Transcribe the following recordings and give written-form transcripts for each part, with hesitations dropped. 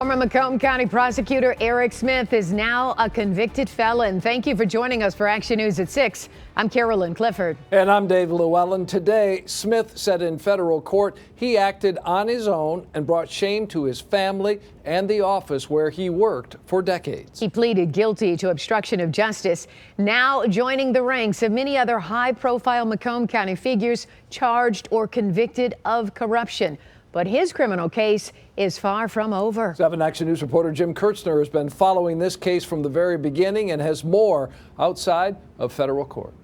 Former Macomb County Prosecutor Eric Smith is now a convicted felon. Thank you for joining us for Action News at 6. I'm Carolyn Clifford. And I'm Dave Llewellyn. Today, Smith said in federal court he acted on his own and brought shame to his family and the office where he worked for decades. He pleaded guilty to obstruction of justice, now joining the ranks of many other high-profile Macomb County figures charged or convicted of corruption. But his criminal case is far from over. 7 Action News reporter Jim KIERTZNER has been following this case from the very beginning and has more outside of federal court.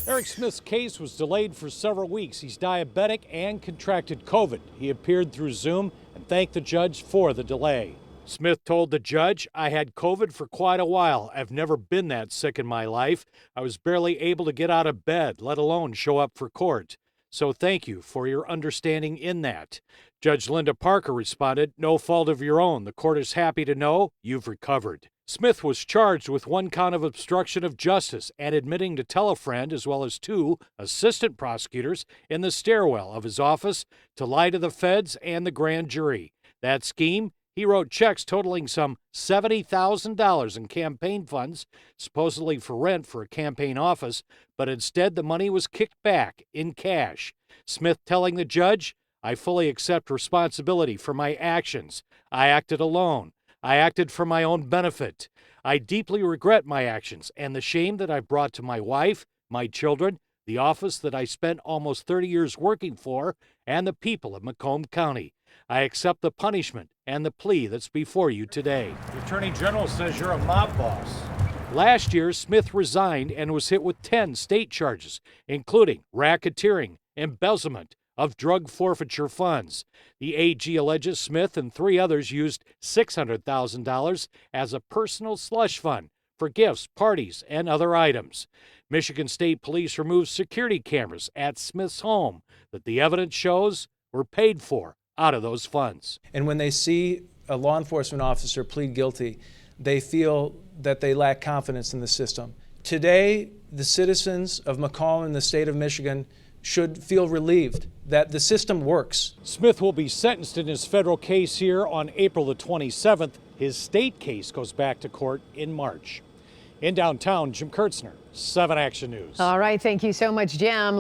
Eric Smith's case was delayed for several weeks. He's diabetic and contracted COVID. He appeared through Zoom and thanked the judge for the delay. Smith told the judge, "I had COVID for quite a while. I've never been that sick in my life. I was barely able to get out of bed, let alone show up for court. So thank you for your understanding in that." Judge Linda Parker responded, "No fault of your own. The court is happy to know you've recovered." Smith was charged with 1 count of obstruction of justice and admitting to tell a friend, as well as 2 assistant prosecutors in the stairwell of his office, to lie to the feds and the grand jury. That scheme, he wrote checks totaling some $70,000 in campaign funds, supposedly for rent for a campaign office, but instead the money was kicked back in cash. Smith telling the judge, "I fully accept responsibility for my actions. I acted alone. I acted for my own benefit. I deeply regret my actions and the shame that I brought to my wife, my children, the office that I spent almost 30 years working for, and the people of Macomb County. I accept the punishment and the plea that's before you today." The Attorney General says you're a mob boss. Last year, Smith resigned and was hit with 10 state charges, including racketeering, embezzlement of drug forfeiture funds. The AG alleges Smith and 3 others used $600,000 as a personal slush fund for gifts, parties, and other items. Michigan State Police removed security cameras at Smith's home that the evidence shows were paid for out of those funds. And when they see a law enforcement officer plead guilty, they feel that they lack confidence in the system. Today, the citizens of Macomb and the state of Michigan should feel relieved that the system works. Smith will be sentenced in his federal case here on April the 27th. His state case goes back to court in March. In downtown, Jim KIERTZNER, 7 Action News. All right, thank you so much, Jim.